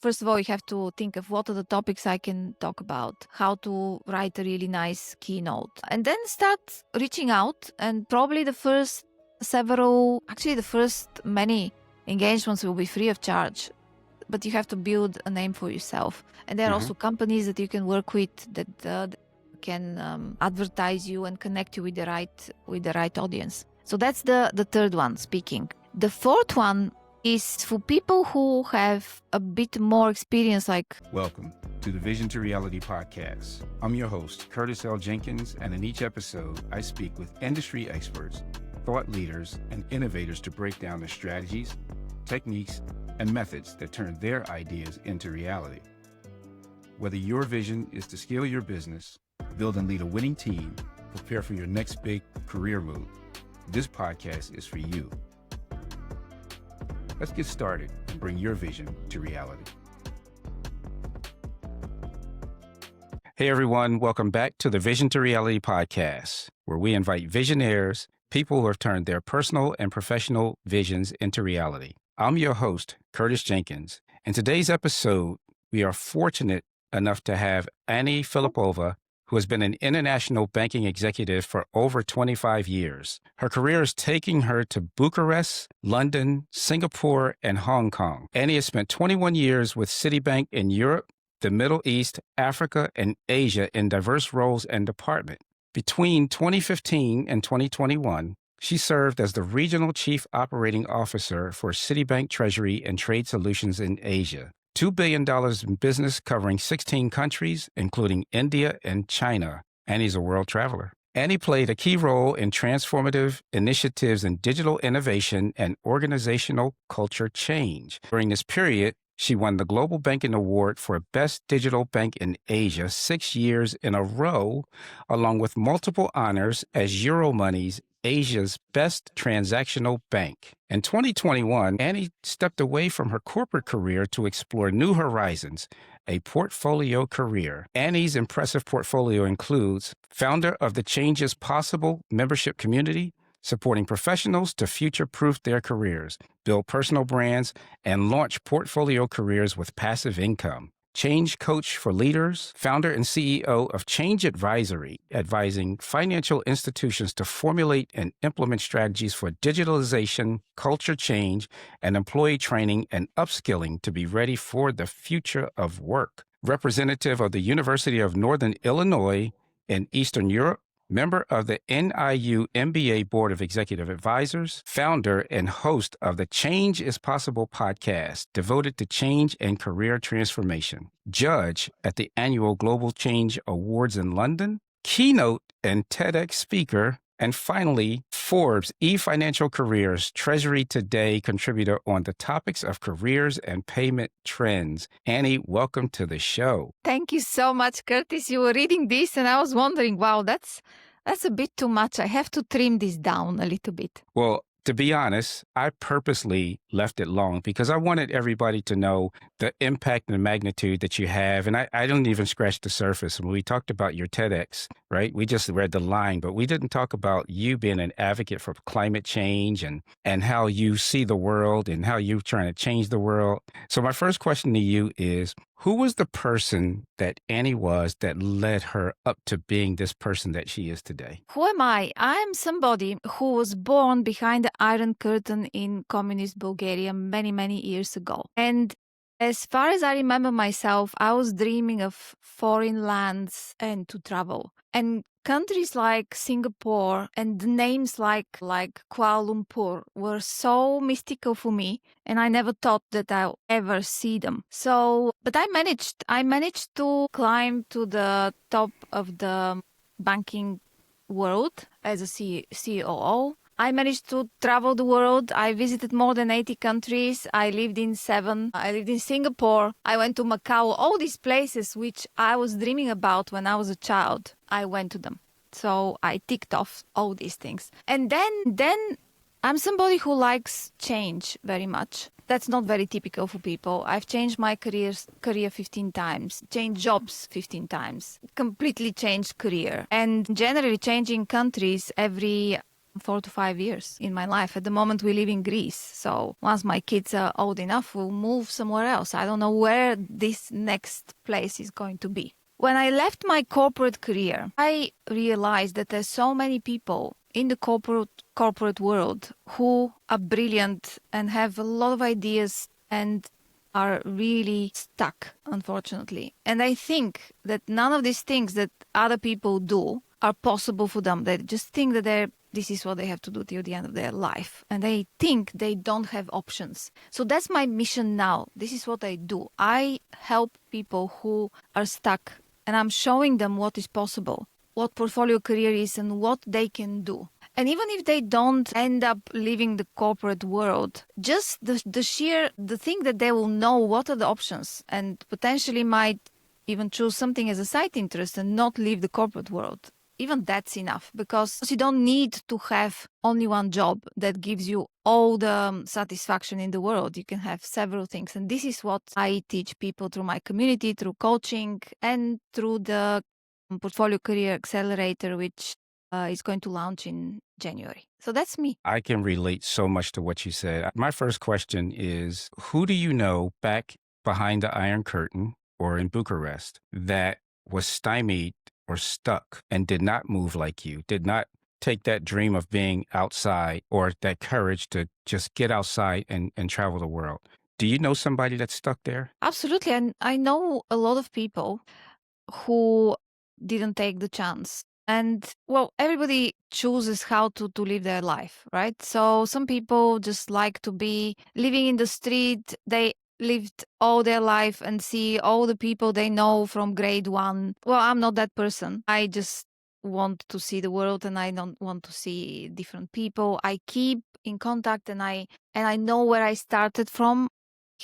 First of all, you have to think of what are the topics I can talk about, how to write a really nice keynote, and then start reaching out. And probably the first many engagements will be free of charge, but you have to build a name for yourself. And there are also companies that you can work with that can advertise you and connect you with the right audience. So that's the third one, speaking. The fourth one is for people who have a bit more experience, like... Welcome to the Vision to Reality podcast. I'm your host, Curtis L. Jenkins, and in each episode, I speak with industry experts, thought leaders, and innovators to break down the strategies, techniques, and methods that turn their ideas into reality. Whether your vision is to scale your business, build and lead a winning team, prepare for your next big career move, this podcast is for you. Let's get started and bring your vision to reality. Hey everyone, welcome back to the Vision to Reality podcast, where we invite visionaries, people who have turned their personal and professional visions into reality. I'm your host, Curtis Jenkins. In today's episode, we are fortunate enough to have Ani Filipova, who has been an international banking executive for over 25 years. Her career is taking her to Bucharest, London, Singapore, and Hong Kong. Ani has spent 21 years with Citibank in Europe, the Middle East, Africa, and Asia in diverse roles and departments. Between 2015 and 2021, she served as the Regional Chief Operating Officer for Citibank Treasury and Trade Solutions in Asia. $2 billion in business covering 16 countries, including India and China. Annie's a world traveler. Ani played a key role in transformative initiatives in digital innovation and organizational culture change. During this period, she won the Global Banking Award for Best Digital Bank in Asia 6 years in a row, along with multiple honors as Euromoney's Asia's Best Transactional Bank. In 2021, Ani stepped away from her corporate career to explore new horizons, a portfolio career. Annie's impressive portfolio includes founder of the Change is Possible membership community, supporting professionals to future-proof their careers, build personal brands, and launch portfolio careers with passive income. Change coach for leaders, founder and CEO of Change Advisory, advising financial institutions to formulate and implement strategies for digitalization, culture change, and employee training and upskilling to be ready for the future of work. Representative of the University of Northern Illinois in Eastern Europe, member of the NIU MBA Board of Executive Advisors, founder and host of the Change is Possible podcast, devoted to change and career transformation, judge at the annual Global Change Awards in London, keynote and TEDx speaker, and finally, Forbes eFinancial Careers Treasury Today contributor on the topics of careers and payment trends. Ani, welcome to the show. Thank you so much, Curtis. You were reading this and I was wondering, wow, that's a bit too much. I have to trim this down a little bit. Well, to be honest, I purposely left it long because I wanted everybody to know the impact and the magnitude that you have. And I didn't even scratch the surface. When we talked about your TEDx, right? We just read the line, but we didn't talk about you being an advocate for climate change and how you see the world and how you're trying to change the world. So my first question to you is, who was the person that Ani was that led her up to being this person that she is today? Who am I? I am somebody who was born behind the Iron Curtain in communist Bulgaria many, many years ago. And as far as I remember myself, I was dreaming of foreign lands and to travel. And countries like Singapore and names like Kuala Lumpur were so mystical for me, and I never thought that I'll ever see them. So, but I managed to climb to the top of the banking world as a COO. I managed to travel the world. I visited more than 80 countries. I lived in 7. I lived in Singapore. I went to Macau. All these places which I was dreaming about when I was a child, I went to them. So I ticked off all these things. And then I'm somebody who likes change very much. That's not very typical for people. I've changed my career 15 times, changed jobs 15 times, completely changed career. And generally changing countries every 4 to 5 years in my life. At the moment, we live in Greece. So once my kids are old enough, we'll move somewhere else. I don't know where this next place is going to be. When I left my corporate career, I realized that there's so many people in the corporate world who are brilliant and have a lot of ideas and are really stuck, unfortunately. And I think that none of these things that other people do are possible for them. They just think that this is what they have to do till the end of their life. And they think they don't have options. So that's my mission now. This is what I do. I help people who are stuck, and I'm showing them what is possible, what portfolio career is, and what they can do. And even if they don't end up leaving the corporate world, just the thing that they will know what are the options and potentially might even choose something as a side interest and not leave the corporate world. Even that's enough, because you don't need to have only one job that gives you all the satisfaction in the world. You can have several things. And this is what I teach people through my community, through coaching, and through the Portfolio Career Accelerator, which is going to launch in January. So that's me. I can relate so much to what you said. My first question is, who do you know back behind the Iron Curtain or in Bucharest that was stymied or stuck and did not move like you, did not take that dream of being outside or that courage to just get outside and travel the world? Do you know somebody that's stuck there? Absolutely. And I know a lot of people who didn't take the chance. And well, everybody chooses how to live their life, right? So some people just like to be living in the street. They lived all their life and see all the people they know from grade one. Well, I'm not that person. I just want to see the world, and I don't want to see different people. I keep in contact, and I know where I started from.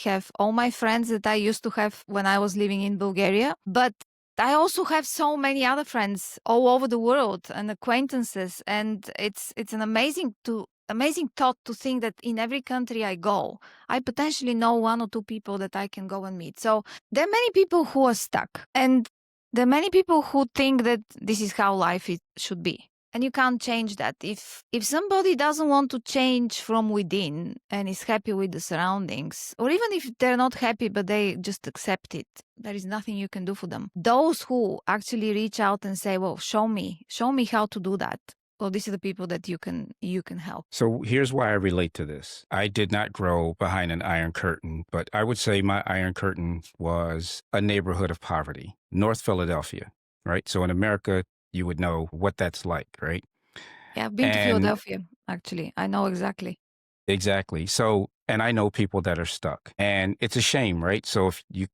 Have all my friends that I used to have when I was living in Bulgaria, but I also have so many other friends all over the world and acquaintances, and it's an amazing thought to think that in every country I go, I potentially know one or two people that I can go and meet. So there are many people who are stuck, and there are many people who think that this is how life should be. And you can't change that. If somebody doesn't want to change from within and is happy with the surroundings, or even if they're not happy but they just accept it, there is nothing you can do for them. Those who actually reach out and say, well, show me how to do that. Well, these are the people that you can help. So here's why I relate to this. I did not grow behind an iron curtain, but I would say my iron curtain was a neighborhood of poverty, North Philadelphia, right? So in America, you would know what that's like, right? Yeah, I've been to Philadelphia, actually. I know exactly. Exactly. So, and I know people that are stuck, and it's a shame, right? So if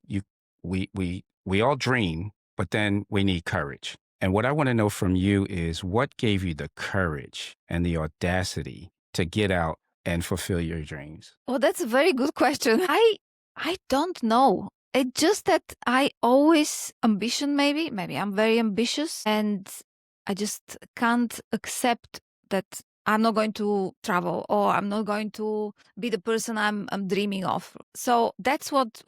we all dream, but then we need courage. And what I want to know from you is, what gave you the courage and the audacity to get out and fulfill your dreams? Oh, that's a very good question. I don't know. It's just that I always maybe I'm very ambitious, and I just can't accept that I'm not going to travel, or I'm not going to be the person I'm dreaming of. So that's what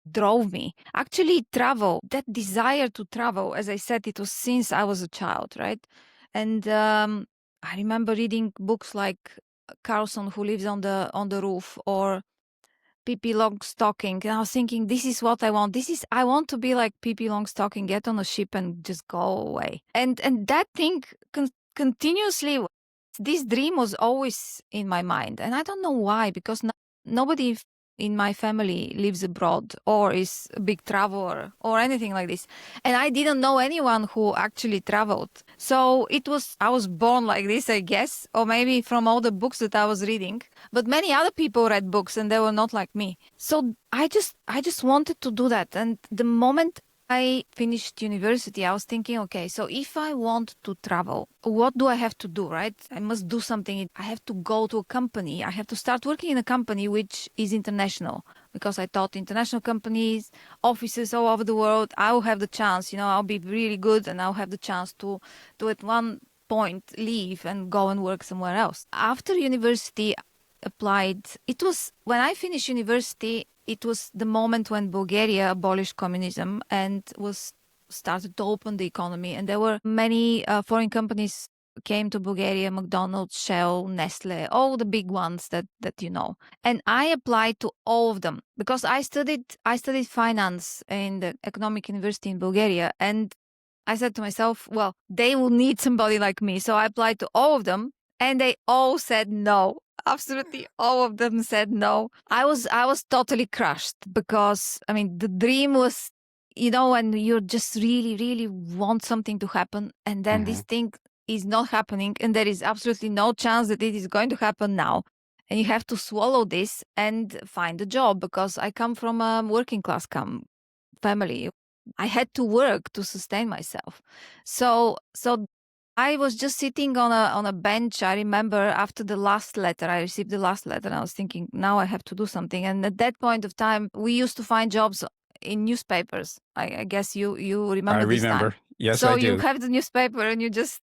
drove me. Actually, travel, that desire to travel, as I said, it was since I was a child, right? And I remember reading books like Carlson, Who Lives on the Roof, or Pippi Longstocking. And I was thinking, this is what I want. I want to be like Pippi Longstocking, get on a ship and just go away. And that thing continuously, this dream was always in my mind. And I don't know why, because nobody in my family lives abroad or is a big traveler or anything like this. And I didn't know anyone who actually traveled. So I was born like this, I guess, or maybe from all the books that I was reading. But many other people read books and they were not like me. So I just wanted to do that. And the moment I finished university, I was thinking, okay, so if I want to travel, what do I have to do, right? I must do something. I have to go to a company. I have to start working in a company which is international, because I thought international companies, offices all over the world, I will have the chance, I'll be really good, and I'll have the chance to at one point leave and go and work somewhere else. After university, applied. It was when I finished university, it was the moment when Bulgaria abolished communism and was started to open the economy. And there were many foreign companies came to Bulgaria, McDonald's, Shell, Nestle, all the big ones that you know. And I applied to all of them because I studied finance in the economic university in Bulgaria. And I said to myself, well, they will need somebody like me. So I applied to all of them and they all said no. Absolutely all of them said no. I was totally crushed because I mean the dream was, you know, when you just really, really want something to happen and then this thing is not happening and there is absolutely no chance that it is going to happen now. And you have to swallow this and find a job because I come from a working class family. I had to work to sustain myself. So I was just sitting on a bench. I remember after the last letter, I received the last letter, and I was thinking, now I have to do something. And at that point of time, we used to find jobs in newspapers. I guess you remember I this remember. time. Yes, So I you do. have the newspaper and you just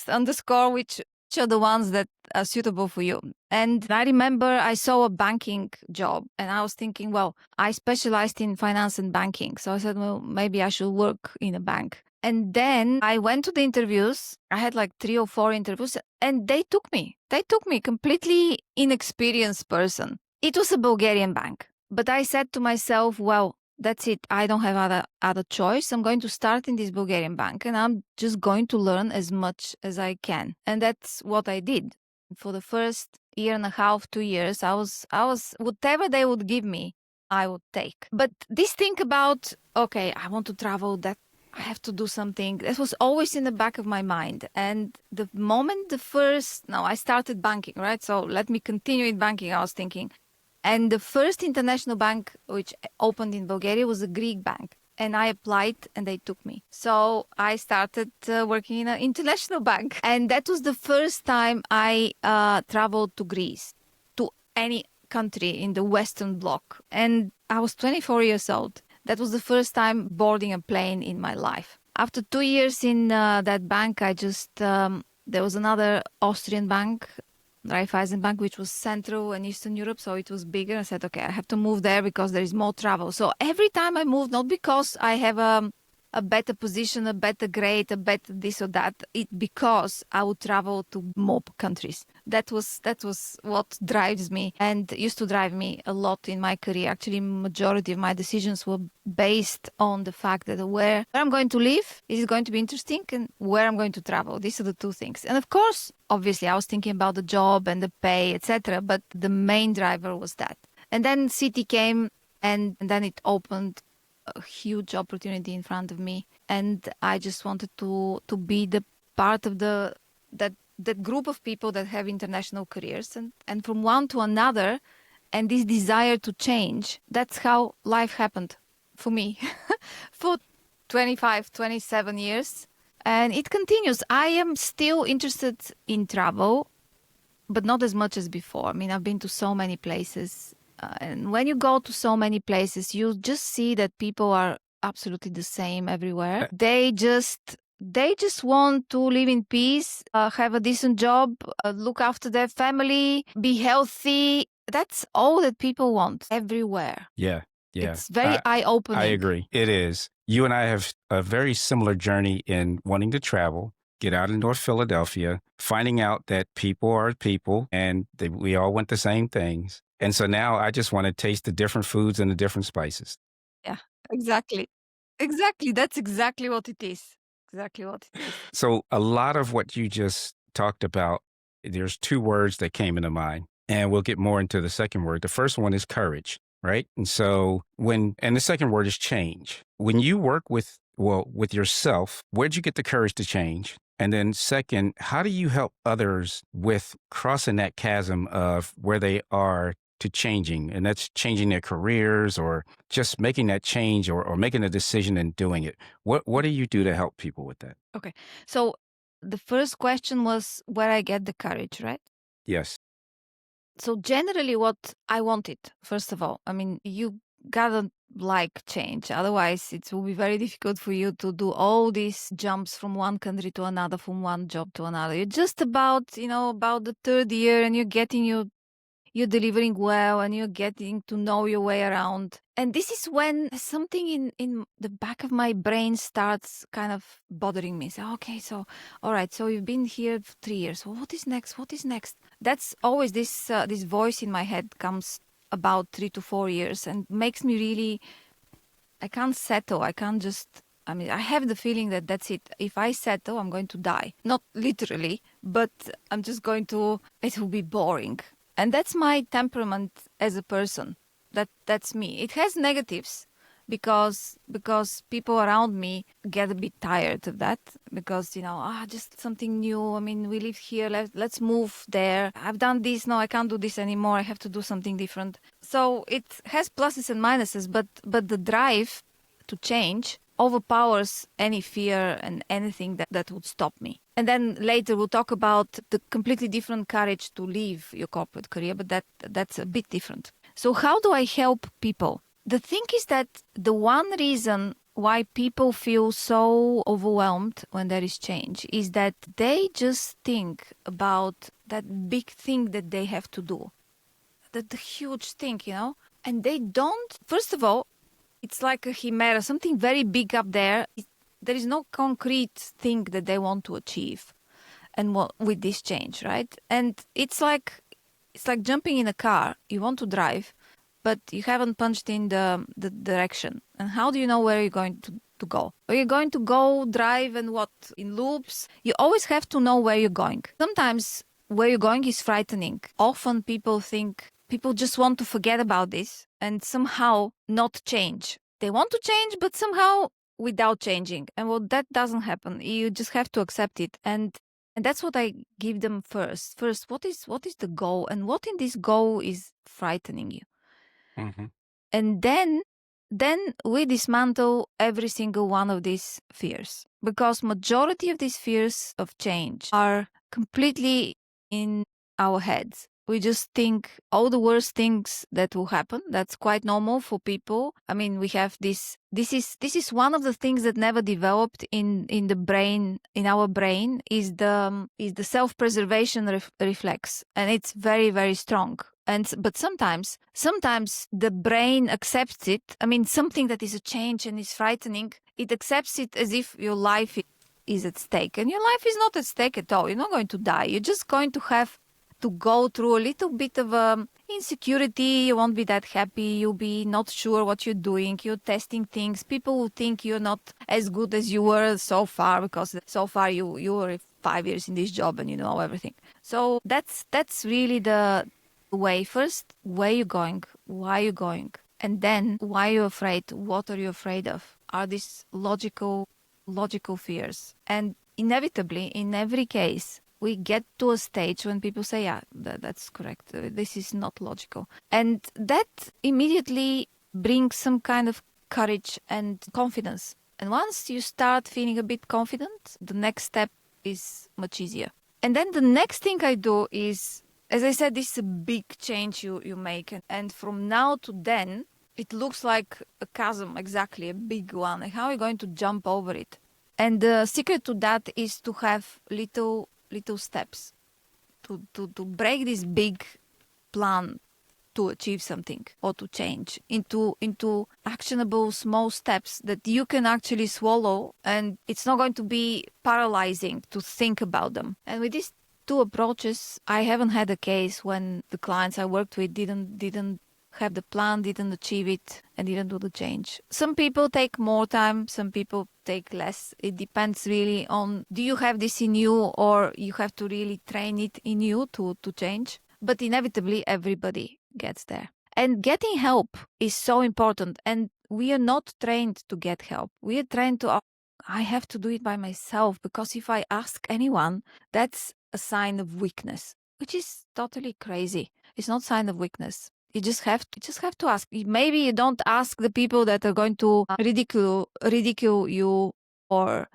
underscore which are the ones that are suitable for you. And I remember I saw a banking job and I was thinking, well, I specialized in finance and banking. So I said, well, maybe I should work in a bank. And then I went to the interviews. I had like 3 or 4 interviews and they took me. They took me, completely inexperienced person. It was a Bulgarian bank. But I said to myself, well, that's it. I don't have other choice. I'm going to start in this Bulgarian bank and I'm just going to learn as much as I can. And that's what I did. For the first year and a half, 2 years, I was whatever they would give me, I would take. But this thing about, okay, I want to travel, that I have to do something, that was always in the back of my mind. And the moment I started banking, right? So let me continue in banking, I was thinking. And the first international bank which opened in Bulgaria was a Greek bank. And I applied and they took me. So I started working in an international bank. And that was the first time I traveled to Greece, to any country in the Western Bloc. And I was 24 years old. That was the first time boarding a plane in my life. After 2 years in that bank, there was another Austrian bank, Raiffeisen Bank, which was Central and Eastern Europe, so it was bigger. I said, okay, I have to move there because there is more travel. So every time I moved, not because I have a better position, a better grade, a better this or that, because I would travel to more countries. That was what drives me and used to drive me a lot in my career. Actually, majority of my decisions were based on the fact that where I'm going to live is going to be interesting and where I'm going to travel. These are the two things. And of course, obviously, I was thinking about the job and the pay, etc. But the main driver was that. And then city came and then it opened a huge opportunity in front of me. And I just wanted to be the part of that group of people that have international careers and from one to another, and this desire to change. That's how life happened for me for 25, 27 years. And it continues. I am still interested in travel, but not as much as before. I mean, I've been to so many places. And when you go to so many places, you just see that people are absolutely the same everywhere. They just want to live in peace, have a decent job, look after their family, be healthy. That's all that people want everywhere. Yeah. Yeah. It's very eye-opening. I agree. It is. You and I have a very similar journey in wanting to travel, get out in North Philadelphia, finding out that people are people and we all want the same things. And so now I just want to taste the different foods and the different spices. Yeah, exactly. Exactly. That's exactly what it is. Exactly what it is. So a lot of what you just talked about, there's 2 words that came into mind, and we'll get more into the second word. The first one is courage, right? And so and the second word is change. When you work with yourself, where'd you get the courage to change? And then second, how do you help others with crossing that chasm of where they are to changing, and that's changing their careers or just making that change or making a decision and doing it? What do you do to help people with that? Okay. So the first question was where I get the courage, right? Yes. So generally what I wanted, first of all, I mean, you gotta like change. Otherwise, it will be very difficult for you to do all these jumps from one country to another, from one job to another. You're just about the third year and you're getting you're delivering well and you're getting to know your way around. And this is when something in the back of my brain starts kind of bothering me. So, okay, so, all right, so you've been here for 3 years. Well, what is next? What is next? That's always this voice in my head comes about 3 to 4 years and makes me really, I can't settle. I can't just, I mean, I have the feeling that that's it. If I settle, I'm going to die. Not literally, but I'm just going to, it will be boring. And that's my temperament as a person. That's me. It has negatives because people around me get a bit tired of that because, just something new. I mean, we live here, let's move there. I've done this, no, I can't do this anymore. I have to do something different. So it has pluses and minuses, but the drive to change overpowers any fear and anything that would stop me. And then later we'll talk about the completely different courage to leave your corporate career, but that's a bit different. So how do I help people? The thing is that the one reason why people feel so overwhelmed when there is change is that they just think about that big thing that they have to do, the huge thing, and they don't, first of all, it's like a chimera, something very big up there. There is no concrete thing that they want to achieve and with this change, right? And it's like jumping in a car. You want to drive, but you haven't punched in the direction. And how do you know where you're going to go? Are you going to go drive and what? In loops? You always have to know where you're going. Sometimes where you're going is frightening. Often people just want to forget about this and somehow not change. They want to change, but somehow without changing. And well, that doesn't happen. You just have to accept it. And that's what I give them first. First, what is the goal? And what in this goal is frightening you? Mm-hmm. And then we dismantle every single one of these fears, because majority of these fears of change are completely in our heads. We just think all the worst things that will happen. That's quite normal for people. I mean, we have this is one of the things that never developed in the brain, in our brain, is the self-preservation reflex, and it's very, very strong. But sometimes the brain accepts it. I mean, something that is a change and is frightening, it accepts it as if your life is at stake. And your life is not at stake at all. You're not going to die. You're just going to have to go through a little bit of insecurity. You won't be that happy. You'll be not sure what you're doing. You're testing things. People will think you're not as good as you were so far, because so far you were 5 years in this job and you know everything. So that's really the way. First, where you're going, why you're going, and then why you're afraid. What are you afraid of? Are these logical fears? And inevitably, in every case, we get to a stage when people say, yeah, that's correct. This is not logical. And that immediately brings some kind of courage and confidence. And once you start feeling a bit confident, the next step is much easier. And then the next thing I do is, as I said, this is a big change you make. And from now to then, it looks like a chasm, exactly, a big one. And how are you going to jump over it? And the secret to that is to have little steps to break this big plan to achieve something or to change into actionable small steps that you can actually swallow, and it's not going to be paralyzing to think about them. And with these two approaches, I haven't had a case when the clients I worked with didn't have the plan, didn't achieve it, and didn't do the change. Some people take more time, some people take less. It depends really on, do you have this in you, or you have to really train it in you to change? But inevitably, everybody gets there. And getting help is so important. And we are not trained to get help. We are trained to, I have to do it by myself, because if I ask anyone, that's a sign of weakness, which is totally crazy. It's not a sign of weakness. You just have to ask. Maybe you don't ask the people that are going to ridicule you or,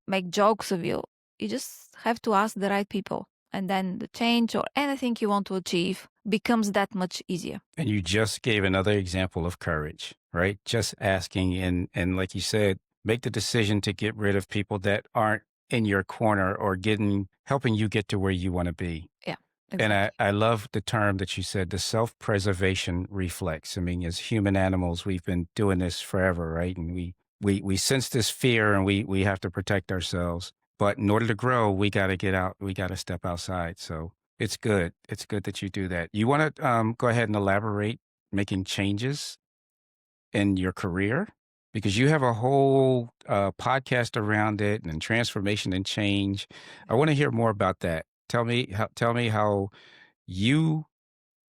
make jokes of you. You just have to ask the right people. And then the change or anything you want to achieve becomes that much easier. And you just gave another example of courage, right? Just asking and like you said, make the decision to get rid of people that aren't in your corner or helping you get to where you want to be. Yeah. And Exactly. I love the term that you said, the self-preservation reflex. I mean, as human animals, we've been doing this forever, right? And we sense this fear and we have to protect ourselves. But in order to grow, we got to get out. We got to step outside. So it's good. It's good that you do that. You want to go ahead and elaborate making changes in your career? Because you have a whole podcast around it and transformation and change. I want to hear more about that. Tell me how you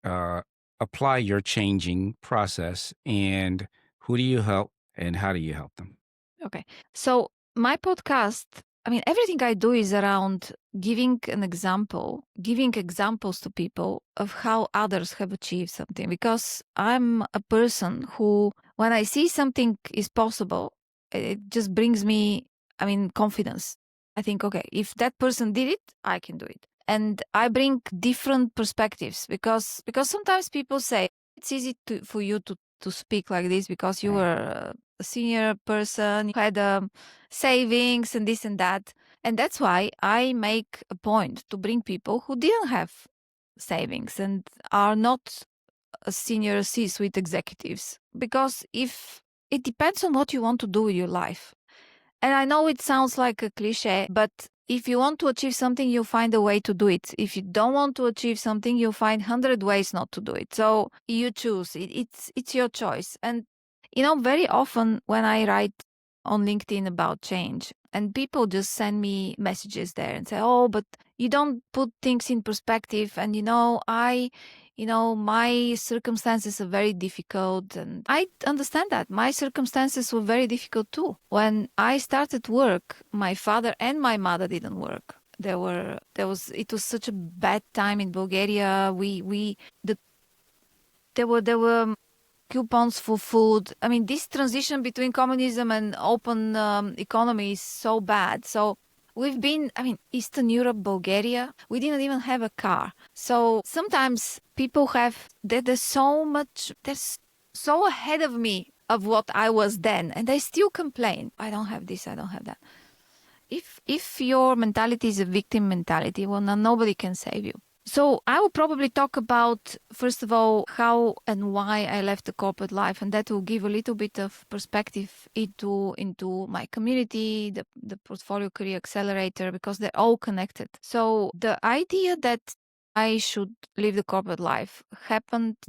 uh, apply your changing process and who do you help and how do you help them? Okay. So my podcast, I mean, everything I do is around giving examples to people of how others have achieved something. Because I'm a person who, when I see something is possible, it just brings me, I mean, confidence. I think, okay, if that person did it, I can do it. And I bring different perspectives because sometimes people say it's easy for you to speak like this because you Right. were a senior person, you had savings and this and that. And that's why I make a point to bring people who didn't have savings and are not a senior C-suite executives. Because if it depends on what you want to do with your life. And I know it sounds like a cliche, but if you want to achieve something, you'll find a way to do it. If you don't want to achieve something, you'll find 100 ways not to do it. So you choose. It's your choice. And very often when I write on LinkedIn about change, and people just send me messages there and say, "Oh, but you don't put things in perspective." And my circumstances are very difficult. And I understand that. My circumstances were very difficult too. When I started work, my father and my mother didn't work. It was such a bad time in Bulgaria. There were coupons for food. I mean, this transition between communism and open economy is so bad. So we've been, I mean, Eastern Europe, Bulgaria, we didn't even have a car. So sometimes people they're so ahead of me of what I was then, and they still complain. I don't have this, I don't have that. If your mentality is a victim mentality, well, nobody can save you. So I will probably talk about, first of all, how and why I left the corporate life, and that will give a little bit of perspective into my community, the Portfolio Career Accelerator, because they're all connected. So the idea that I should live the corporate life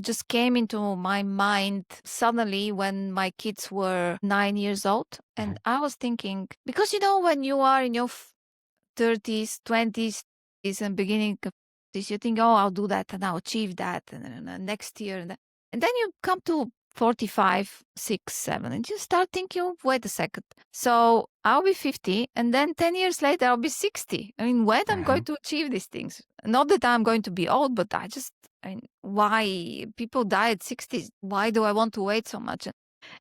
just came into my mind suddenly when my kids were 9 years old. And I was thinking, because when you are in your 30s, 20s, and beginning of this, you think, oh, I'll do that and I'll achieve that and next year. And then you come to 45, 6, 7, and you start thinking, oh, wait a second. So I'll be 50, and then 10 years later, I'll be 60. I mean, when I'm going to achieve these things? Not that I'm going to be old, but I mean, why people die at 60? Why do I want to wait so much?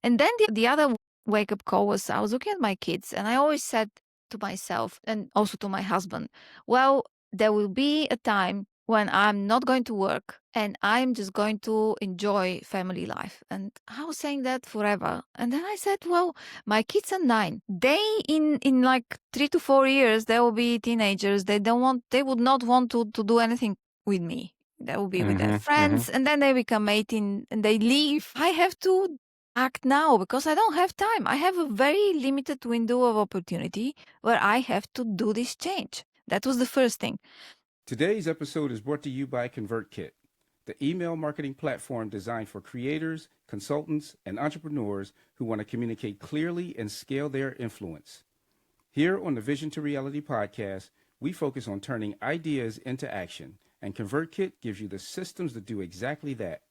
And then the other wake up call was I was looking at my kids, and I always said to myself and also to my husband, well, there will be a time when I'm not going to work and I'm just going to enjoy family life. And I was saying that forever. And then I said, well, my kids are 9. They in like 3 to 4 years, they will be teenagers. They would not want to do anything with me. They will be with their friends, and then they become 18 and they leave. I have to act now because I don't have time. I have a very limited window of opportunity where I have to do this change. That was the first thing. Today's episode is brought to you by ConvertKit, the email marketing platform designed for creators, consultants, and entrepreneurs who want to communicate clearly and scale their influence. Here on the Vision to Reality podcast, we focus on turning ideas into action, and ConvertKit gives you the systems to do exactly that.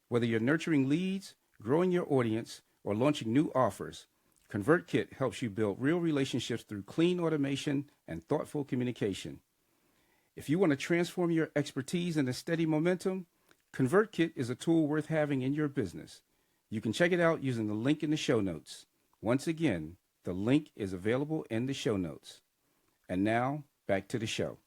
Whether you're nurturing leads, growing your audience, or launching new offers, ConvertKit helps you build real relationships through clean automation and thoughtful communication. If you want to transform your expertise into steady momentum, ConvertKit is a tool worth having in your business. You can check it out using the link in the show notes. Once again, the link is available in the show notes. And now, back to the show.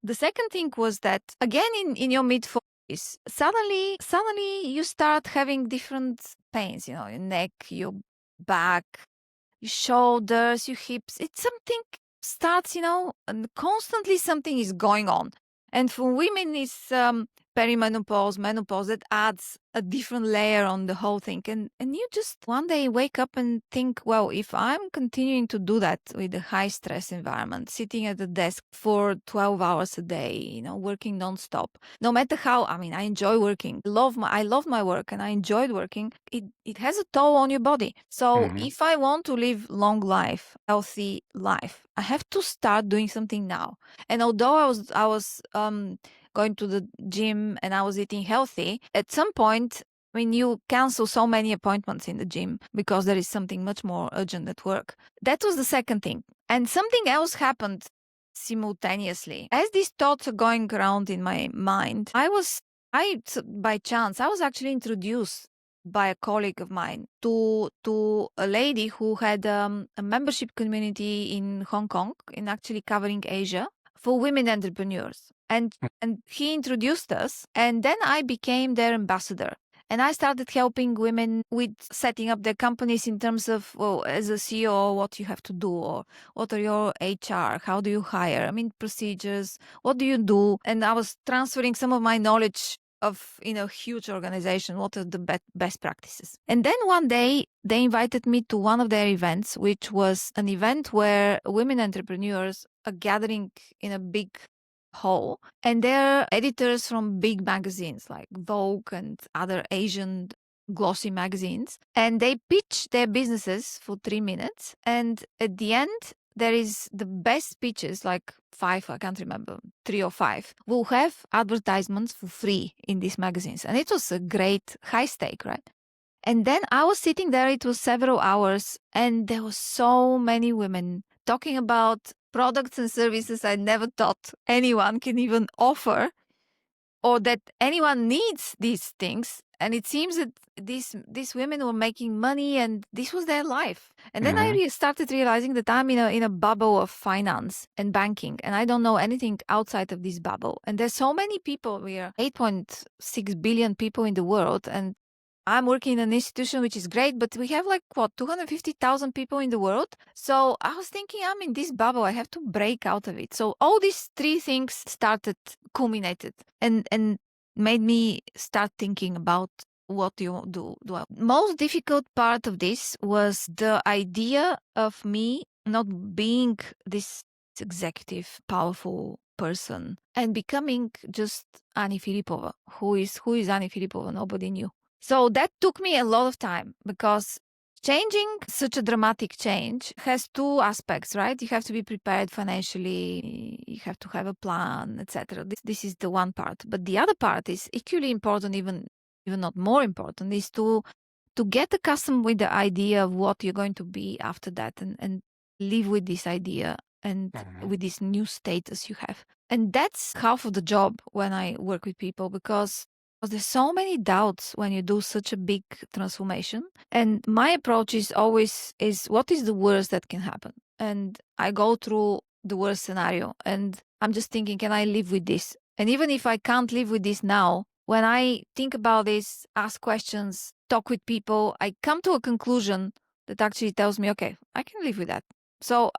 The second thing was that, again, in your mid-40s, suddenly you start having different pains, your neck, your back, your shoulders, your hips. It's something starts, and constantly something is going on. And for women, it's perimenopause, menopause, that adds a different layer on the whole thing. And you just one day wake up and think, well, if I'm continuing to do that with a high stress environment, sitting at the desk for 12 hours a day, working nonstop, no matter how, I mean, I enjoy working, I love my work and I enjoyed working. It has a toll on your body. So if I want to live long life, healthy life, I have to start doing something now. And although I was going to the gym and I was eating healthy, at some point, I mean, you cancel so many appointments in the gym because there is something much more urgent at work. That was the second thing. And something else happened simultaneously. As these thoughts are going around in my mind, by chance, I was actually introduced by a colleague of mine to a lady who had a membership community in Hong Kong, in actually covering Asia, for women entrepreneurs. And he introduced us, and then I became their ambassador. And I started helping women with setting up their companies in terms of, well, as a CEO, what you have to do, or what are your HR, how do you hire, I mean, procedures, what do you do? And I was transferring some of my knowledge of huge organization, what are the best practices. And then one day they invited me to one of their events, which was an event where women entrepreneurs are gathering in a big hall, and they're editors from big magazines like Vogue and other Asian glossy magazines, and they pitch their businesses for 3 minutes, and at the end there is the best speeches, like 5, I can't remember, 3 or 5, will have advertisements for free in these magazines. And it was a great high stake, right? And then I was sitting there, it was several hours, and there were so many women talking about products and services I never thought anyone can even offer, or that anyone needs these things. And it seems that these women were making money and this was their life. And then I started realizing that I'm in a bubble of finance and banking, and I don't know anything outside of this bubble. And there's so many people. We are 8.6 billion people in the world, and I'm working in an institution which is great, but we have 250,000 people in the world. So I was thinking, I'm in this bubble. I have to break out of it. So all these 3 things culminated, and made me start thinking about what you do. Most difficult part of this was the idea of me not being this executive, powerful person and becoming just Ani Filipova. Who is Ani Filipova? Nobody knew. So that took me a lot of time, because changing such a dramatic change has 2 aspects, right? You have to be prepared financially, you have to have a plan, etc. This is the one part. But the other part is equally important, even not more important, is to get accustomed with the idea of what you're going to be after that, and live with this idea and with this new status you have. And that's half of the job when I work with people, because there's so many doubts when you do such a big transformation. And my approach is always what is the worst that can happen? And I go through the worst scenario and I'm just thinking, can I live with this? And even if I can't live with this now, when I think about this, ask questions, talk with people, I come to a conclusion that actually tells me, okay, I can live with that. So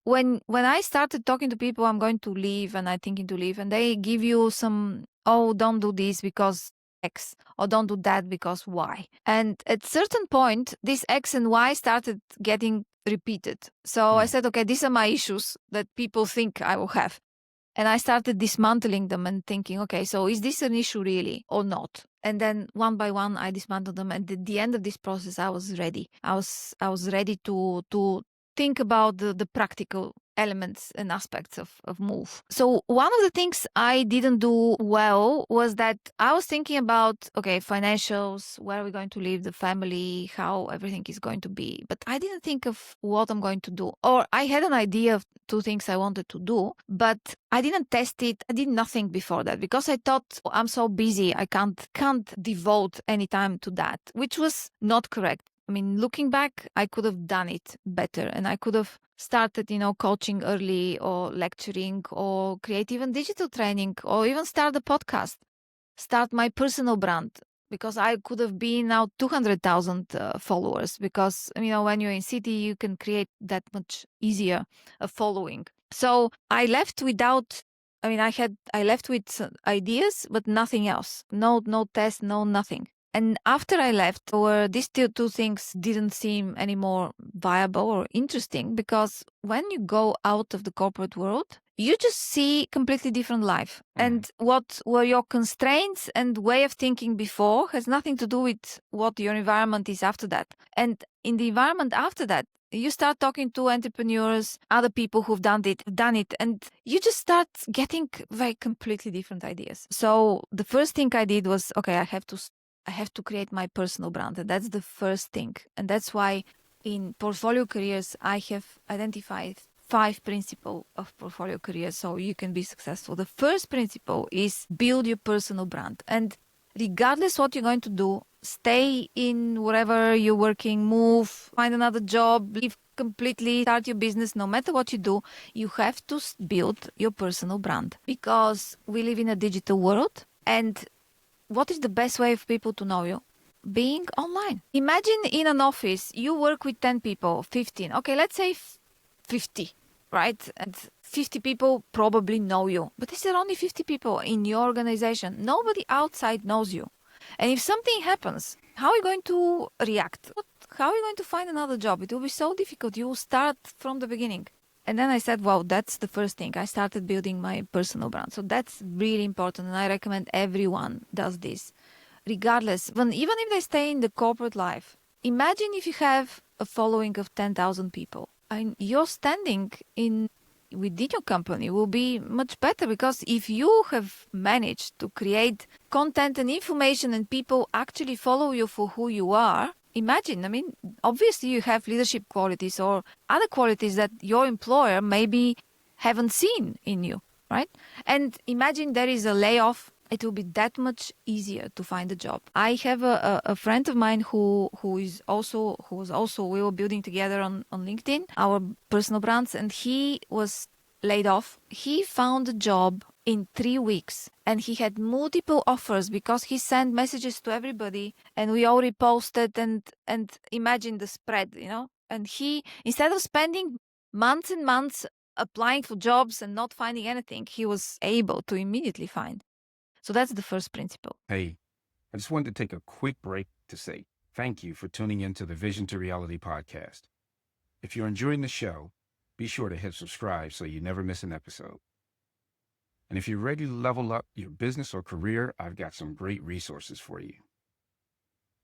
when I started talking to people, I'm going to leave and I'm thinking to leave, and they give you some, oh, don't do this because X, or don't do that because Y. And at certain point, this X and Y started getting repeated. So I said, okay, these are my issues that people think I will have. And I started dismantling them and thinking, okay, so is this an issue really or not? And then one by one, I dismantled them. And at the end of this process, I was ready. I was ready to think about the practical elements and aspects of move. So one of the things I didn't do well was that I was thinking about, okay, financials, where are we going to live, the family, how everything is going to be. But I didn't think of what I'm going to do. Or I had an idea of 2 things I wanted to do, but I didn't test it. I did nothing before that because I thought, oh, I'm so busy. I can't devote any time to that, which was not correct. I mean, looking back, I could have done it better, and I could have started, coaching early, or lecturing, or create even digital training, or even start a podcast, start my personal brand. because I could have been now 200,000 followers, because, when you're in city, you can create that much easier a following. So I left without, I left with ideas, but nothing else. No test, no nothing. And after I left, these two things didn't seem any more viable or interesting, because when you go out of the corporate world, you just see completely different life. And what were your constraints and way of thinking before has nothing to do with what your environment is after that. And in the environment after that, you start talking to entrepreneurs, other people who've done it, and you just start getting very completely different ideas. So the first thing I did was, okay, I have to create my personal brand. And that's the first thing. And that's why in portfolio careers, I have identified 5 principles of portfolio careers so you can be successful. The first principle is build your personal brand. And regardless what you're going to do, stay in wherever you're working, move, find another job, leave completely, start your business, no matter what you do, you have to build your personal brand, because we live in a digital world. And what is the best way for people to know you? Being online. Imagine in an office, you work with 10 people, 15. Okay, let's say 50, right? And 50 people probably know you. But is there only 50 people in your organization? Nobody outside knows you. And if something happens, how are you going to react? How are you going to find another job? It will be so difficult. You will start from the beginning. And then I said, wow, that's the first thing. I started building my personal brand. So that's really important. And I recommend everyone does this. Regardless, even if they stay in the corporate life, imagine if you have a following of 10,000 people. And your standing within your company will be much better, because if you have managed to create content and information and people actually follow you for who you are, imagine, obviously you have leadership qualities or other qualities that your employer maybe haven't seen in you, right? And imagine there is a layoff. It will be that much easier to find a job. I have a friend of mine who was also, we were building together on LinkedIn, our personal brands, and he was laid off. He found a job in 3 weeks, and he had multiple offers because he sent messages to everybody, and we all reposted, and imagine the spread, and he, instead of spending months and months applying for jobs and not finding anything, he was able to immediately find. So that's the first principle. Hey, I just wanted to take a quick break to say thank you for tuning into the Vision to Reality podcast. If you're enjoying the show, be sure to hit subscribe so you never miss an episode. And if you're ready to level up your business or career, I've got some great resources for you.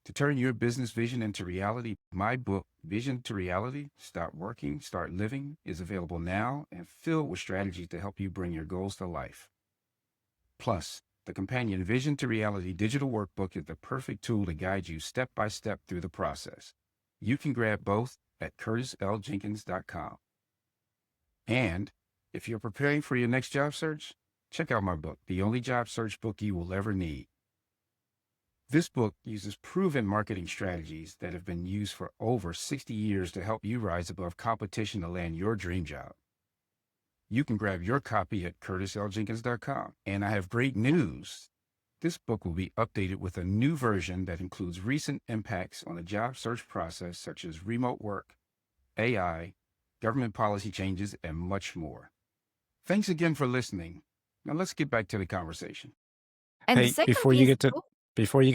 To turn your business vision into reality, my book, Vision to Reality, Start Working, Start Living, is available now and filled with strategies to help you bring your goals to life. Plus, the companion Vision to Reality digital workbook is the perfect tool to guide you step by step through the process. You can grab both at curtisljenkins.com. And if you're preparing for your next job search, check out my book, The Only Job Search Book You Will Ever Need. This book uses proven marketing strategies that have been used for over 60 years to help you rise above competition to land your dream job. You can grab your copy at curtisljenkins.com. And I have great news. This book will be updated with a new version that includes recent impacts on the job search process, such as remote work, AI, government policy changes, and much more. Thanks again for listening. Now let's get back to the conversation. And the Hey, second before you get principle-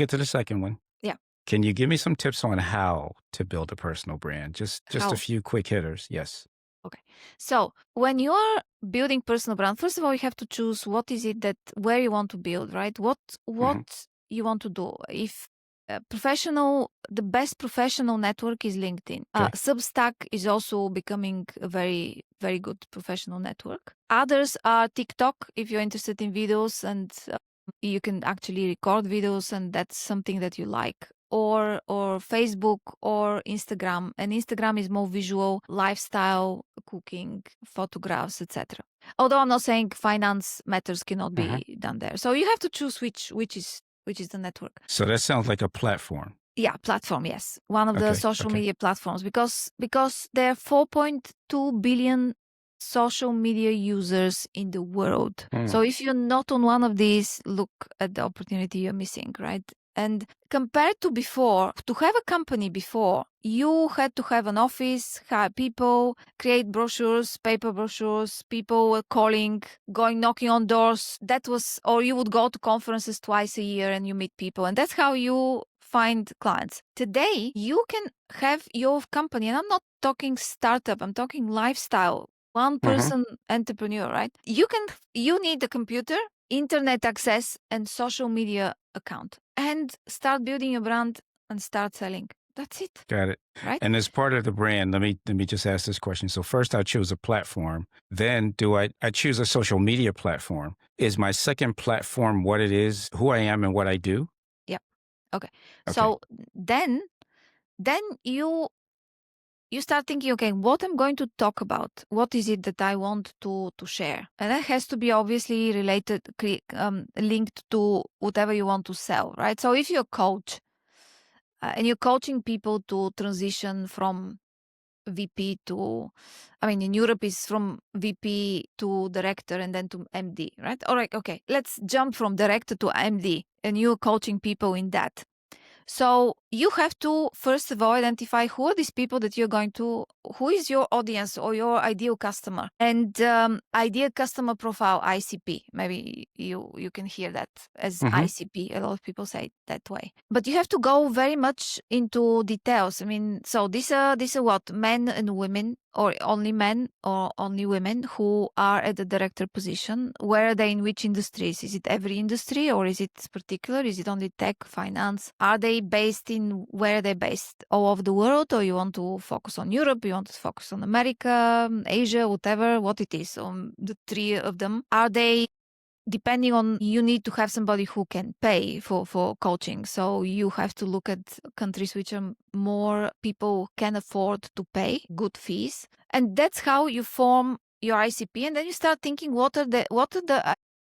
to the second one, Yeah. can you give me some tips on how to build a personal brand? Just How? a few quick hitters. Yes. Okay. So when you are building personal brand, first of all, you have to choose what is it where you want to build, right? What you want to do. If the best professional network is LinkedIn. Okay. Substack is also becoming a very, very good professional network. Others are TikTok, if you're interested in videos, and you can actually record videos, and that's something that you like. Or Facebook or Instagram. And Instagram is more visual, lifestyle, cooking, photographs, etc. Although I'm not saying finance matters cannot be done there. So you have to choose which is the network. So that sounds like a platform. Yeah, platform, yes. One of the Okay, social okay. media platforms, because there are 4.2 billion social media users in the world. So if you're not on one of these, look at the opportunity you're missing, right? And compared to before, to have a company before, you had to have an office, hire people, create brochures, paper brochures, people were calling, going knocking on doors. That was, or you would go to conferences twice a year and you meet people. And that's how you find clients. Today, you can have your company, and I'm not talking startup, I'm talking lifestyle, one person entrepreneur, right? You need a computer, internet access, and social media account, and start building a brand and start selling. That's it. Got it. Right. And as part of the brand, let me just ask this question. So first I choose a platform. Then I choose a social media platform. Is my second platform what it is, who I am and what I do? Yep. Okay. Okay. So then you start thinking, okay, what I'm going to talk about, what is it that I want to share? And that has to be obviously related, linked to whatever you want to sell, right? So if you're a coach and you're coaching people to transition from VP to, I mean, in Europe is from VP to director and then to MD, right? All right, okay, let's jump from director to MD, and you're coaching people in that. So you have to, first of all, identify who are these people that you're going to, who is your audience or your ideal customer, and ideal customer profile, ICP. Maybe you can hear that as ICP. A lot of people say it that way. But you have to go very much into details. I mean, so these are what, men and women, or only men or only women who are at the director position? Where are they, in which industries? Is it every industry, or is it particular? Is it only tech, finance? Are they based in, where are they based? All over the world, or you want to focus on Europe, you want to focus on America, Asia, whatever, what it is, on the three of them? Are they, depending on, you need to have somebody who can pay for coaching. So you have to look at countries which are more people can afford to pay good fees. And that's how you form your ICP. And then you start thinking, what are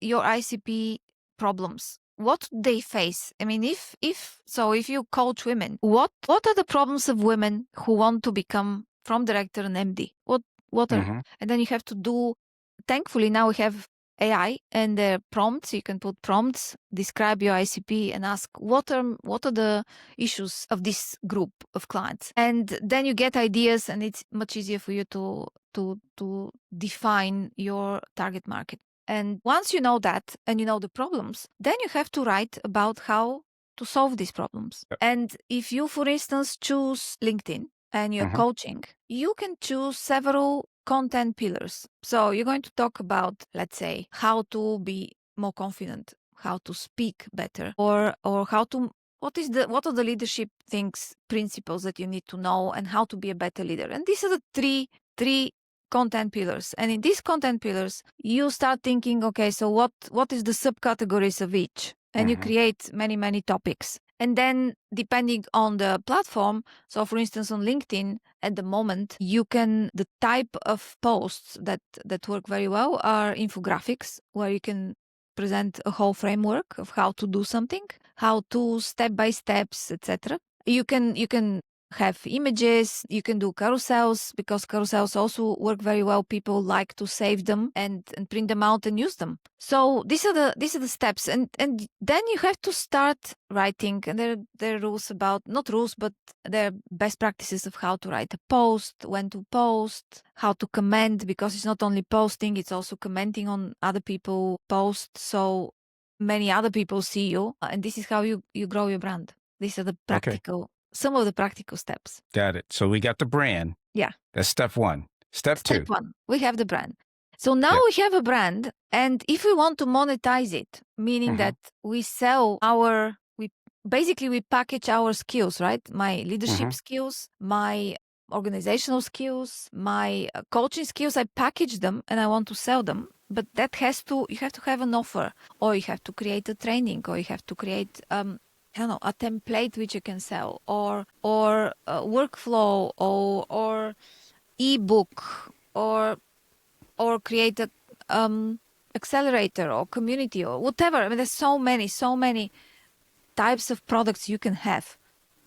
your ICP problems? What do they face? I mean, if you coach women, what are the problems of women who want to become from director and MD? What are, and then you have to do, thankfully now we have AI and the prompts. You can put prompts, describe your ICP, and ask what are the issues of this group of clients, and then you get ideas, and it's much easier for you to define your target market. And once you know that and you know the problems, then you have to write about how to solve these problems. And if you, for instance, choose LinkedIn and you're coaching, you can choose several content pillars. So you're going to talk about, let's say, how to be more confident, how to speak better, or how to, what are the leadership principles that you need to know, and how to be a better leader. And these are the three content pillars. And in these content pillars, you start thinking, okay, so what is the subcategories of each? And you create many topics. And then depending on the platform, so for instance, on LinkedIn, at the moment, the type of posts that work very well are infographics, where you can present a whole framework of how to do something, how to step by steps, etc. You can have images, you can do carousels, because carousels also work very well. People like to save them and print them out and use them. So these are the steps, and then you have to start writing. And there are rules about, not rules, but there are best practices of how to write a post, when to post, how to comment, because it's not only posting, it's also commenting on other people's posts, so many other people see you, and this is how you grow your brand. These are the practical, some of the practical steps. Got it. So we got the brand. Yeah. That's step one. Step two. Step one, we have the brand. So now we have a brand, and if we want to monetize it, meaning that we sell we package our skills, right? My leadership skills, my organizational skills, my coaching skills, I package them and I want to sell them. But you have to have an offer, or you have to create a training, or you have to create a template which you can sell, or a workflow, or ebook, or create a accelerator or community or whatever. I mean, there's so many types of products you can have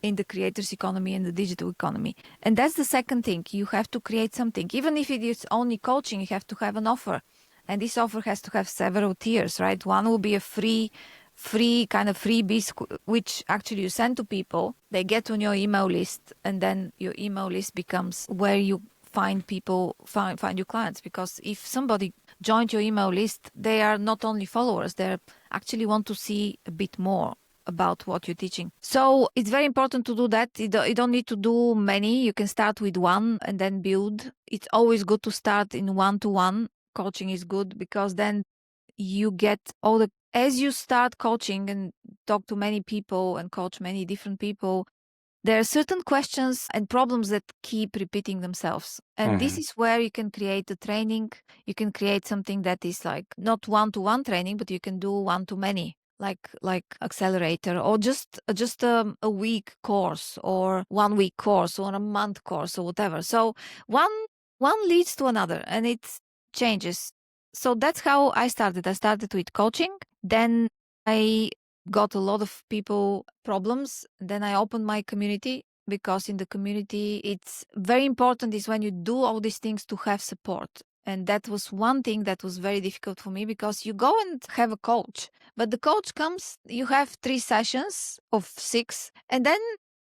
in the creators economy and the digital economy. And that's the second thing. You have to create something. Even if it is only coaching, you have to have an offer. And this offer has to have several tiers, right? One will be a free free kind of freebies, which actually you send to people. They get on your email list, and then your email list becomes where you find people, find your clients. Because if somebody joined your email list, they are not only followers, they actually want to see a bit more about what you're teaching. So it's very important to do that. You don't need to do many. You can start with one and then build. It's always good to start in one-to-one. Coaching is good because then you get all the, as you start coaching and talk to many people and coach many different people, there are certain questions and problems that keep repeating themselves. And this is where you can create a training. You can create something that is like not one-to-one training, but you can do one-to-many, like accelerator, or just a week course or 1 week course or a month course or whatever. So one leads to another and it changes. So that's how I started. I started with coaching. Then I got a lot of people problems. Then I opened my community, because in the community, it's very important is when you do all these things to have support. And that was one thing that was very difficult for me, because you go and have a coach, but the coach comes, you have 3 sessions of 6, and then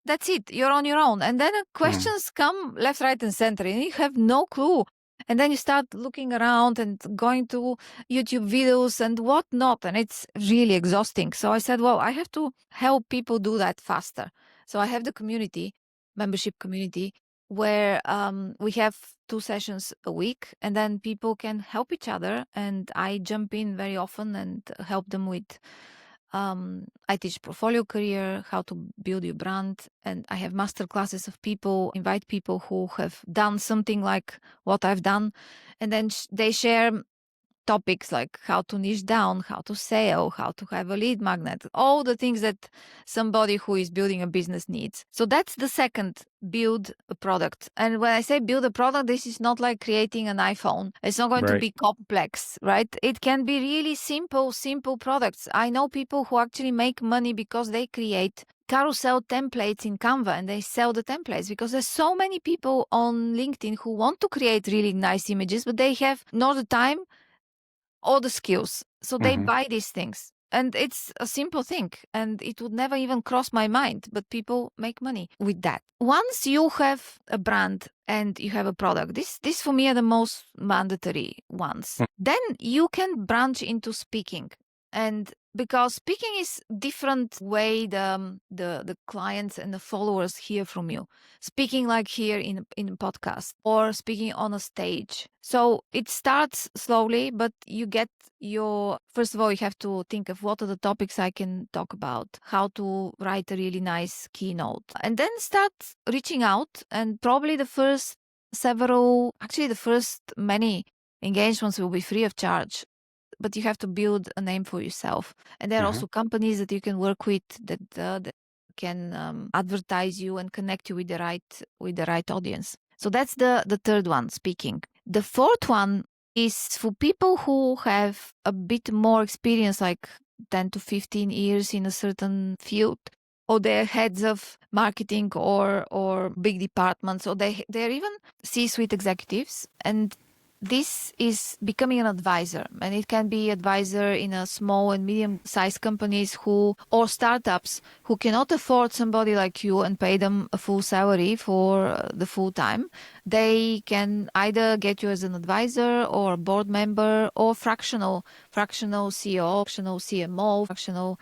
that's it. You're on your own. And then questions come left, right, and center, and you have no clue. And then you start looking around and going to YouTube videos and whatnot, and it's really exhausting. So I said, well, I have to help people do that faster. So I have the community, membership community, where we have 2 sessions a week, and then people can help each other. And I jump in very often and help them with I teach portfolio career, how to build your brand, and I have master classes of people, invite people who have done something like what I've done, and then they share topics like how to niche down, how to sell, how to have a lead magnet, all the things that somebody who is building a business needs. So that's the second, build a product. And when I say build a product, this is not like creating an iPhone. It's not going to be complex, right? It can be really simple products. I know people who actually make money because they create carousel templates in Canva and they sell the templates, because there's so many people on LinkedIn who want to create really nice images, but they have not the time or the skills. So they buy these things. And it's a simple thing, and it would never even cross my mind, but people make money with that. Once you have a brand and you have a product, this for me are the most mandatory ones. Then you can branch into speaking. And because speaking is different way the clients and the followers hear from you. Speaking like here in a podcast, or speaking on a stage. So it starts slowly, but you get first of all, you have to think of what are the topics I can talk about, how to write a really nice keynote, and then start reaching out. And probably the first many engagements will be free of charge, but you have to build a name for yourself. And there are also companies that you can work with that can advertise you and connect you with the right audience. So that's the third one, speaking. The fourth one is for people who have a bit more experience, like 10 to 15 years in a certain field, or they're heads of marketing or big departments, or they're even C-suite executives. And this is becoming an advisor, and it can be advisor in a small and medium-sized companies or startups who cannot afford somebody like you and pay them a full salary for the full time. They can either get you as an advisor or a board member or fractional CEO, fractional CMO, fractional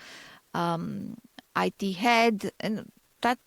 IT head, and that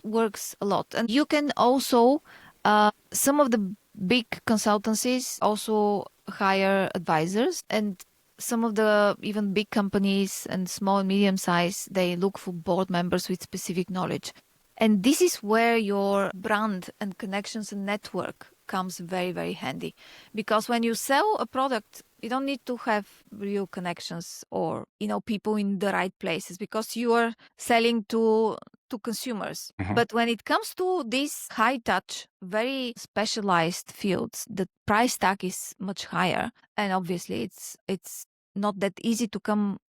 works a lot. And you can also some of the big consultancies also hire advisors, and some of the even big companies and small and medium size, they look for board members with specific knowledge. And this is where your brand and connections and network comes very, very handy. Because when you sell a product, you don't need to have real connections or, people in the right places, because you are selling to consumers. But when it comes to these high touch, very specialized fields, the price tag is much higher. And obviously it's not that easy to come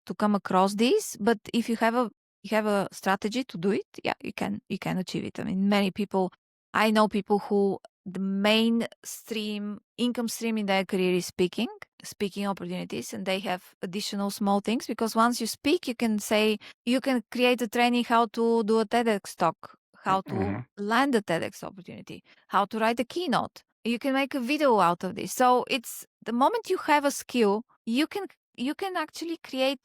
across these. But if you have a strategy to do it, yeah, you can achieve it. I mean, I know people who the main income stream in their career is speaking. speaking opportunities, and they have additional small things, because once you speak, you can create a training how to do a TEDx talk, how to land a TEDx opportunity, how to write a keynote. You can make a video out of this. So it's the moment you have a skill, you can actually create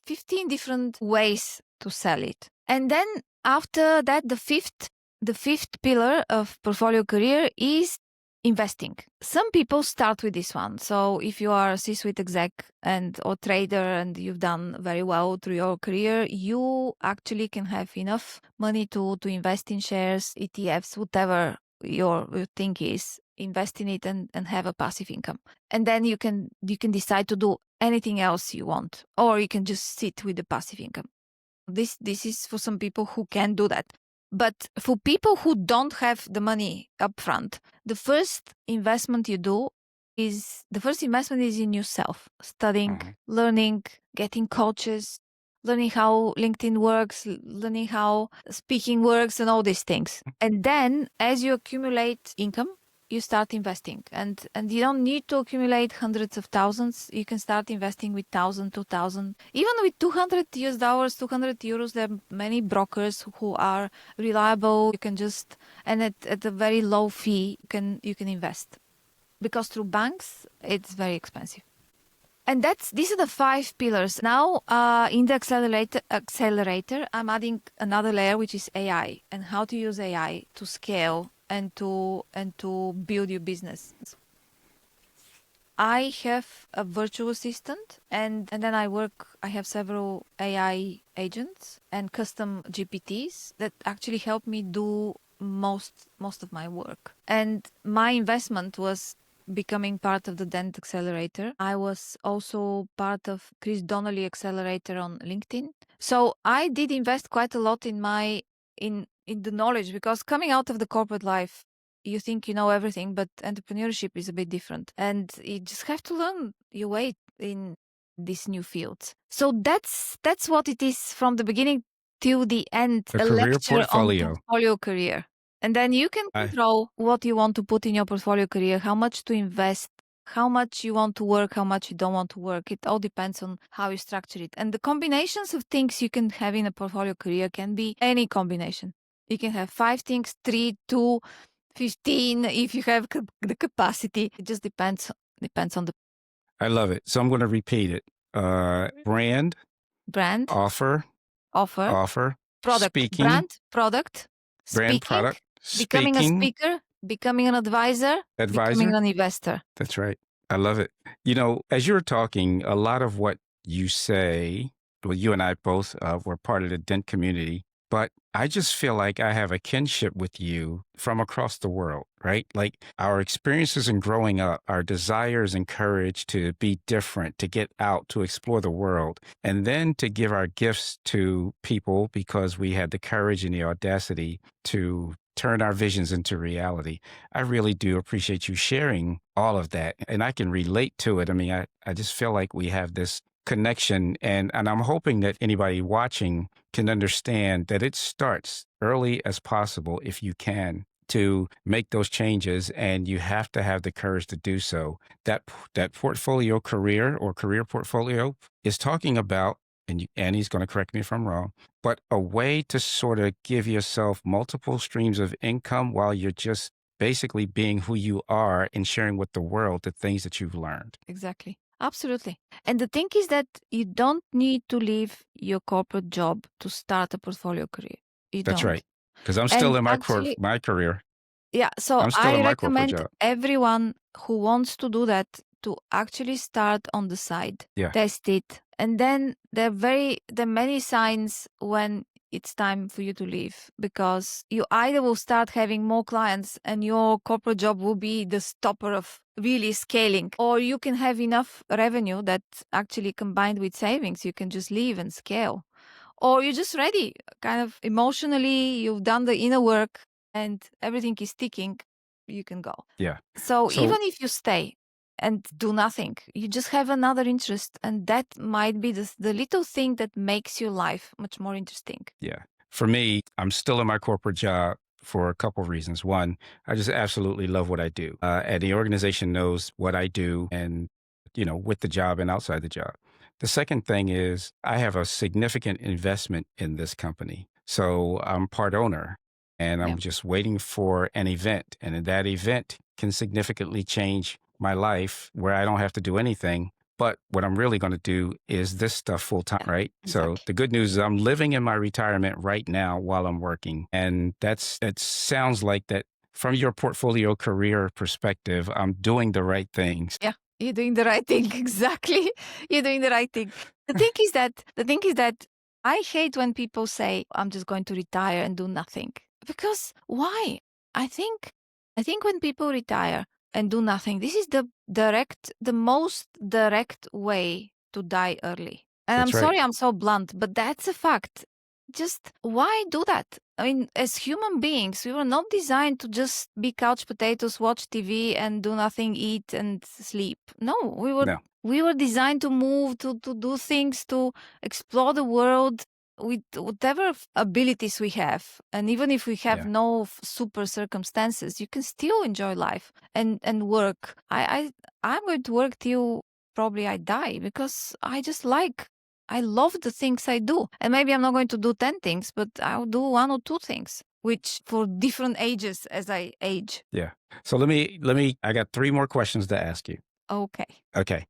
15 different ways to sell it. And then after that, the fifth pillar of portfolio career is investing. Some people start with this one. So if you are a C-suite exec or trader and you've done very well through your career, you actually can have enough money to invest in shares, ETFs, whatever your thing is, invest in it and have a passive income. And then you can decide to do anything else you want, or you can just sit with the passive income. This is for some people who can do that. But for people who don't have the money upfront, the first investment is in yourself, studying, learning, getting coaches, learning how LinkedIn works, learning how speaking works, and all these things. And then as you accumulate income, you start investing, and you don't need to accumulate hundreds of thousands. You can start investing with 1,000, 2,000, even with $200, 200 euros. There are many brokers who are reliable. You can just, and at a very low fee, you can invest, because through banks it's very expensive. And these are the 5 pillars. Now, in the accelerator, I'm adding another layer, which is AI, and how to use AI to scale and to build your business. I have a virtual assistant, and then I have several AI agents and custom GPTs that actually help me do most of my work. And my investment was becoming part of the Dent Accelerator. I was also part of Chris Donnelly Accelerator on LinkedIn. So I did invest quite a lot in the knowledge, because coming out of the corporate life, you think you know everything, but entrepreneurship is a bit different, and you just have to learn your way in these new fields. So that's what it is from the beginning till the end. A career portfolio. On portfolio career. And then you can control what you want to put in your portfolio career, how much to invest, how much you want to work, how much you don't want to work. It all depends on how you structure it. And the combinations of things you can have in a portfolio career can be any combination. You can have 5 things, 3, 2, 15, if you have the capacity. It just depends on the... I love it. So I'm going to repeat it. Brand, offer, product, speaking, product, brand, product, becoming a speaker, becoming an advisor, becoming an investor. That's right. I love it. As you're talking, a lot of what you say, well, you and I both were part of the Dent community, but I just feel like I have a kinship with you from across the world, right? Like our experiences in growing up, our desires and courage to be different, to get out, to explore the world, and then to give our gifts to people because we had the courage and the audacity to turn our visions into reality. I really do appreciate you sharing all of that, and I can relate to it. I mean, I just feel like we have this connection, and I'm hoping that anybody watching can understand that it starts early as possible, if you can, to make those changes, and you have to have the courage to do so. That portfolio career or career portfolio is talking about, and Annie's going to correct me if I'm wrong, but a way to sort of give yourself multiple streams of income while you're just basically being who you are and sharing with the world the things that you've learned. Exactly. Absolutely. And the thing is that you don't need to leave your corporate job to start a portfolio career. That's right. Because I'm still in my career. Yeah. So I recommend everyone who wants to do that to actually start on the side, test it. And then there are many signs when it's time for you to leave, because you either will start having more clients and your corporate job will be the stopper of really scaling, or you can have enough revenue that actually combined with savings, you can just leave and scale. Or you're just ready, kind of emotionally, you've done the inner work and everything is ticking, you can go. Yeah. So even if you stay and do nothing, you just have another interest, and that might be the little thing that makes your life much more interesting. Yeah. For me, I'm still in my corporate job for a couple of reasons. One, I just absolutely love what I do. And the organization knows what I do, and with the job and outside the job. The second thing is I have a significant investment in this company. So I'm part owner and Yeah. I'm just waiting for an event. And then that event can significantly change my life where I don't have to do anything. But what I'm really going to do is this stuff full time, Yeah, right? So exactly. the good news is I'm living in my retirement right now while I'm working. And it sounds like that from your portfolio career perspective, I'm doing the right things. Yeah, you're doing the right thing. Exactly. You're doing the right thing. The thing is that I hate when people say, I'm just going to retire and do nothing. Because why? I think I think when people retire and do nothing, this is the most direct way to die early. And I'm That's right. sorry I'm so blunt, but that's a fact. Just why do that? I mean, as human beings, we were not designed to just be couch potatoes, watch TV, and do nothing, eat and sleep. No, No. we were designed to move, to do things, to explore the world with whatever abilities we have. And even if we have Yeah. no super circumstances, you can still enjoy life and work. I'm going to work till probably I die because I love the things I do. And maybe I'm not going to do 10 things, but I'll do one or two things, which for different ages as I age. Yeah. So I got three more questions to ask you. Okay. Okay.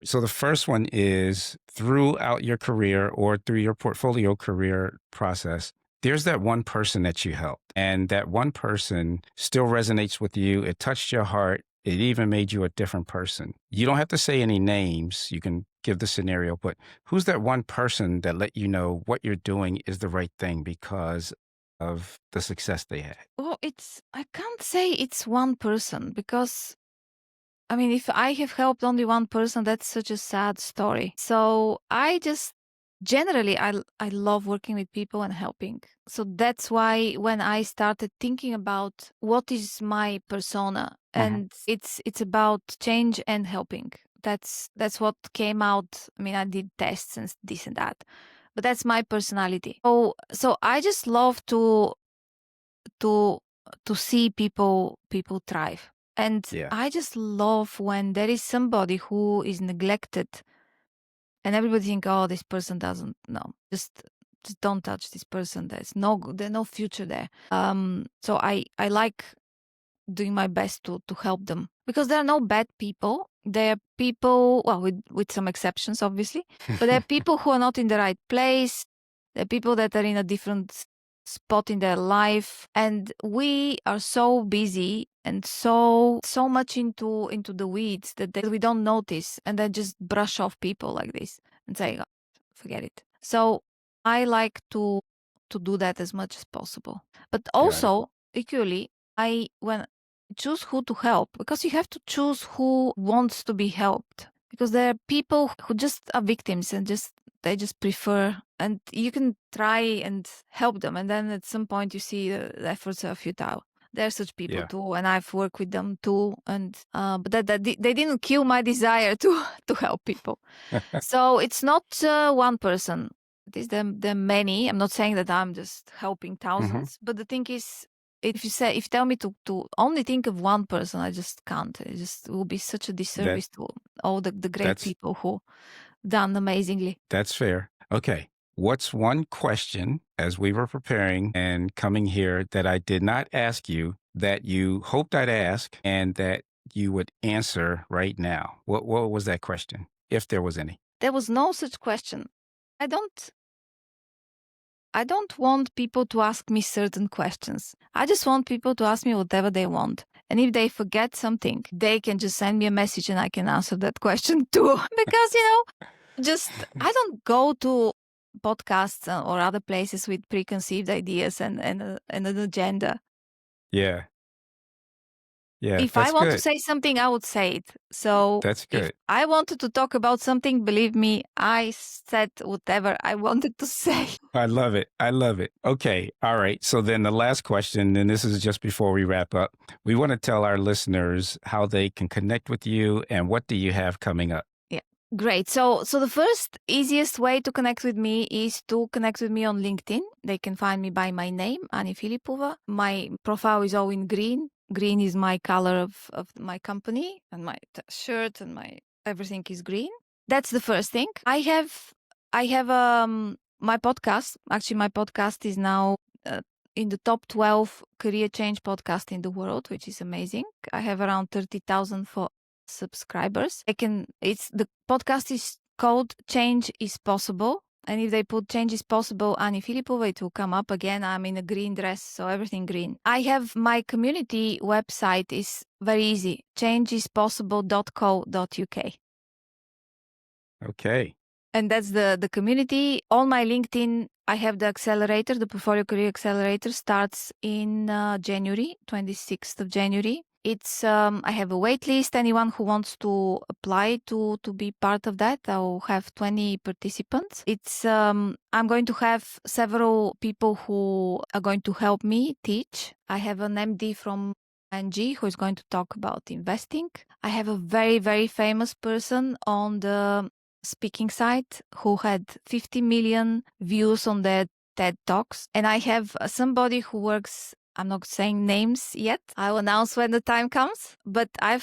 So the first one is throughout your career or through your portfolio career process, there's that one person that you helped, and that one person still resonates with you. It touched your heart. It even made you a different person. You don't have to say any names. You can give the scenario, but who's that one person that let you know what you're doing is the right thing because of the success they had? Well, I can't say it's one person because I mean, if I have helped only one person, that's such a sad story. So I love working with people and helping. So that's why when I started thinking about what is my persona, Hmm. and it's about change and helping. That's what came out. I mean, I did tests and this and that, but that's my personality. So I just love to to see people thrive. And Yeah. I just love when there is somebody who is neglected and everybody think, oh, this person doesn't know. Just don't touch this person. There's no future there. So I like doing my best to help them because there are no bad people. There are people, well, with some exceptions, obviously, but there are people who are not in the right place. There are people that are in a different spot in their life, and we are so busy and so much into the weeds that we don't notice, and then just brush off people like this and say, "Oh, forget it." So I like to do that as much as possible, but Got it. also equally, I when choose who to help because you have to choose who wants to be helped because there are people who just are victims and they just prefer, and you can try and help them and then at some point you see the efforts are futile. There are such people Yeah. too, and I've worked with them too, and but they didn't kill my desire to to help people. So it's not one person. It is there are many. I'm not saying that I'm just helping Hmm. thousands, but the thing is, if you tell me to only think of one person, I just can't. It will be such a That disservice to all the great that's people who done amazingly. That's fair. Okay. What's one question as we were preparing and coming here that I did not ask you that you hoped I'd ask and that you would answer right now? What was that question, if there was any? There was no such question. I don't I don't want people to ask me certain questions. I just want people to ask me whatever they want. And if they forget something, they can just send me a message and I can answer that question too. Because, just I don't go to podcasts or other places with preconceived ideas and an agenda. Yeah. Yeah. If I That's want to good. say something, I would say it. So That's if good. I wanted to talk about something, believe me, I said whatever I wanted to say. I love it. I love it. Okay. All right. So then the last question, and this is just before we wrap up, we want to tell our listeners how they can connect with you and what do you have coming up? Yeah. Great. So the first easiest way to connect with me is to connect with me on LinkedIn. They can find me by my name, Ani Filipova. My profile is all in green. Green is my color of my company and my shirt and my everything is green. That's the first thing. I have my podcast. Actually, my podcast is now in the top 12 career change podcast in the world, which is amazing. I have around 30,000 subscribers. The podcast is called Change is Possible. And if they put Change is Possible, Ani Filipova, it will come up again. I'm in a green dress, so everything green. I have my community website is very easy. changeispossible.co.uk. Okay. And that's the community. On my LinkedIn, I have the accelerator, the Portfolio Career Accelerator starts in January, 26th of January. It's I have a wait list. Anyone who wants to apply to be part of that, I'll have 20 participants. It's I'm going to have several people who are going to help me teach. I have an MD from NG who is going to talk about investing. I have a very, very famous person on the speaking site who had 50 million views on their TED Talks. And I have somebody who works, I'm not saying names yet. I'll announce when the time comes, but I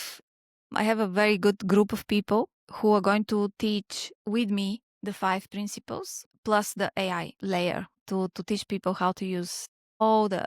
have a very good group of people who are going to teach with me the 5 principles plus the AI layer to teach people how to use all the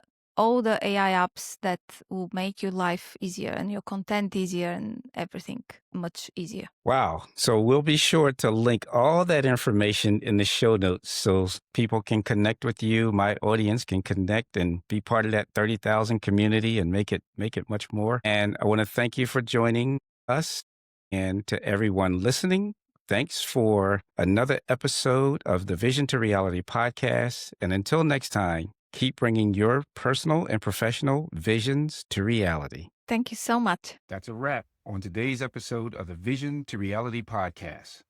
AI apps that will make your life easier and your content easier and everything much easier. Wow. So we'll be sure to link all that information in the show notes so people can connect with you. My audience can connect and be part of that 30,000 community and make it much more. And I want to thank you for joining us, and to everyone listening. Thanks for another episode of the Vision to Reality podcast. And until next time, keep bringing your personal and professional visions to reality. Thank you so much. That's a wrap on today's episode of the Vision to Reality podcast.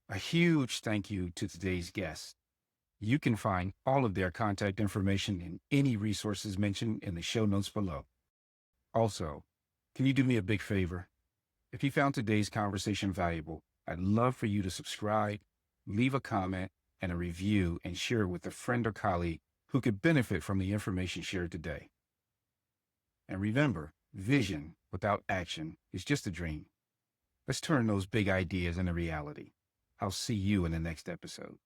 A huge thank you to today's guests. You can find all of their contact information in any resources mentioned in the show notes below. Also, can you do me a big favor? If you found today's conversation valuable, I'd love for you to subscribe, leave a comment, and a review, and share it with a friend or colleague who could benefit from the information shared today. And remember, vision without action is just a dream. Let's turn those big ideas into reality. I'll see you in the next episode.